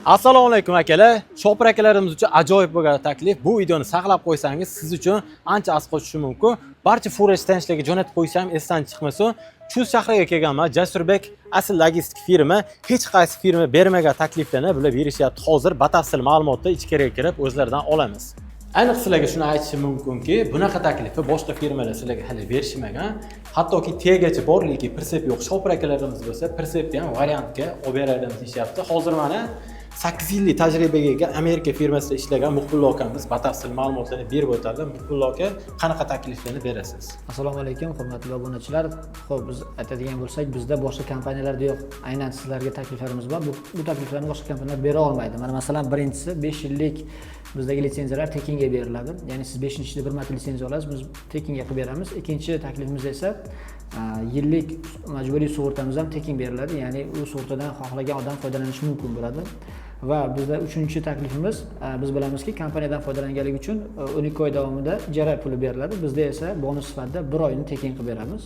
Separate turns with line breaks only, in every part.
Assalomu alaykum akalar. Shopir akalarimiz uchun ajoyib bo'lgan taklif. Bu videoni saqlab qo'ysangiz siz uchun ancha asqo tushishi mumkin. Barcha Forex tanishlarga jo'natib qo'ysam esdan chiqmasa, Chus shahriga kelganman. Jasurbek asl logistik firma, hech qaysi firma bermagan takliflarni bular berishyapti. Hozir batafsil ma'lumotni ichkariga kirib o'zlaridan olamiz. Ayniq sizlarga shuni aytishim mumkinki, bunaqa taklifni boshqa firmalar sizlarga hali berishmagan. Hattoki T'gacha bor, lekin Persep yo'q. Shopir akalarimiz bo'lsa, Persepni ham variantga olib beradigan deyishyapti. Hozir mana 8 yillik tajribaga ega Amerika firmasida ishlagan Muqbil akamiz batafsil ma'lumotlarni berib o'tadi. Muqbil aka, qanaqa takliflarni berasiz?
Assalomu alaykum, hurmatli obunachilar. Xo'p, biz aytadigan bo'lsak, bizda boshqa kompaniyalarda yo'q. Aynan sizlarga takliflarimiz bor. Bu takliflarni boshqa kompaniyalar bera olmaydi. Mana masalan, birinchisi 5 yillik bizdagi litsenziyalar tekinga beriladi. Ya'ni siz 5-yilda bir marta litsenziya olasiz, biz tekinga qilib beramiz. Ikkinchi taklifimiz esa yillik majburiy sug'urtamiz ham tekin beriladi. Ya'ni u sug'urtadan xohlagan odam foydalanishi mumkin bo'ladi. Va bizda uchinchi taklifimiz, biz bilamizki, kompaniyadan foydalanganlik uchun 12 oy davomida ijara puli beriladi. Bizda esa bonus sifatida 1 oyni tekin qilib beramiz.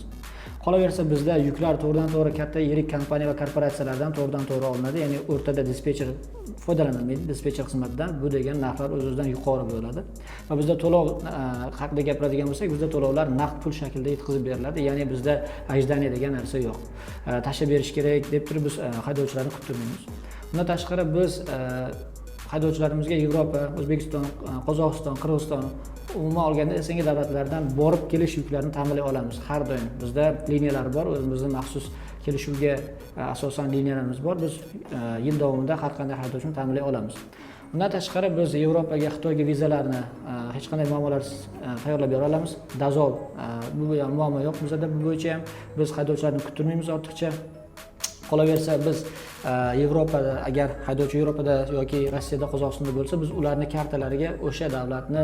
Qolaversa bizda yuklar to'g'ridan-to'g'ri katta yirik kompaniya va korporatsiyalardan to'g'ridan-to'g'ri olinadi. Ya'ni o'rtada dispetcher foydalanilmaydi, dispetcher xizmatidan. Bu degan narxlar o'z-o'zidan yuqori bo'ladi. Va bizda to'lov haqida gapiradigan bo'lsak, bizda to'lovlar naqd pul shaklida yetkazib beriladi. Ya'ni bizda ajdaniya degan narsa yo'q. Tashlab berish kerak deb turib biz haydovchilarni kuttirmaymiz. Bundan tashqari biz haydovchilarimizga Yevropa, O'zbekiston, Qozog'iston, Qirg'iziston, umuman olganda SNG davlatlardan borib kelish yuklarini ta'minlay olamiz har doim. Bizda liniyalar bor, o'zimizning maxsus kelishuvga asosan liniyalarimiz bor. Biz yil davomida har qanday haydovchini ta'minlay olamiz. Undan tashqari biz Yevropaga, Xitoyga vizalarni hech qanday muammolarsiz tayyorlab bera olamiz. Dazol bu ham muammo yo'q. Bizda bu bo'yicha ham biz haydovchilarni kuttirmaymiz ortiqcha. Qolaversa biz Yevropada, agar haydovchi Yevropada yoki Rossiyada, Qozog'istonda bo'lsa, biz ularning kartalariga o'sha davlatni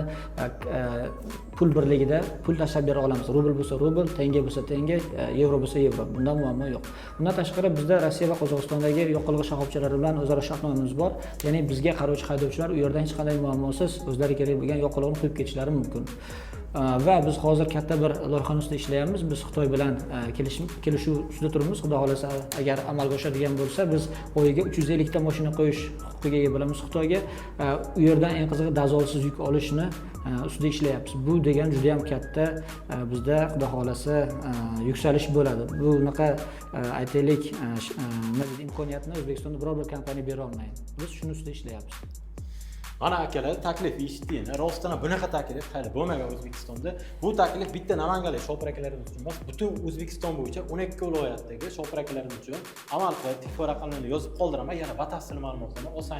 pul birligida pul tashlab bera olamiz. Rubl bo'lsa rubl, tenge bo'lsa tenge, yevro bo'lsa yevro. Bundan muammo yo'q. Bundan tashqari bizda Rossiya va Qozog'istondagi yoqilg'i shoxobchalari bilan o'zaro shartnomamiz bor. Ya'ni bizga qaruvchi haydovchilar u yerdan hech qanday muammosiz o'zlari kerak bo'lgan yoqilg'ini quyib ketishlari mumkin. Va biz hozir katta bir loyihani ustida ishlayapmiz. Biz Xitoy bilan kelishuv ustida turibmiz. Xudo xolasa, agar amalga oshadigan bo'lsa, biz oyiga 350 ta mashina qo'yish huquqiga ega bo'lamiz Xitoyga. U yerdan eng qizig'i dazolsiz yuk olishni ustida ishlayapmiz. Bu degan juda ham katta bizda xudo xolasa yuksalish bo'ladi. Bunaqa aytaylik, imkoniyatni O'zbekistonda biror bir kompaniya bera olmaydi. Biz shuni ustida ishlayapmiz.
Mana akalar, taklif eshitdingiz. Rostdan bunaqa taklif hali bo'lmagan O'zbekistonda. Bu taklif bitta namanganlik shopir akalarimiz uchun emas, butun O'zbekiston bo'yicha 12 viloyatdagi shopir akalarimiz uchun amal qilib, telefon raqamlarini yozib qoldiraman. Yana batafsil ma'lumotlarni olsangiz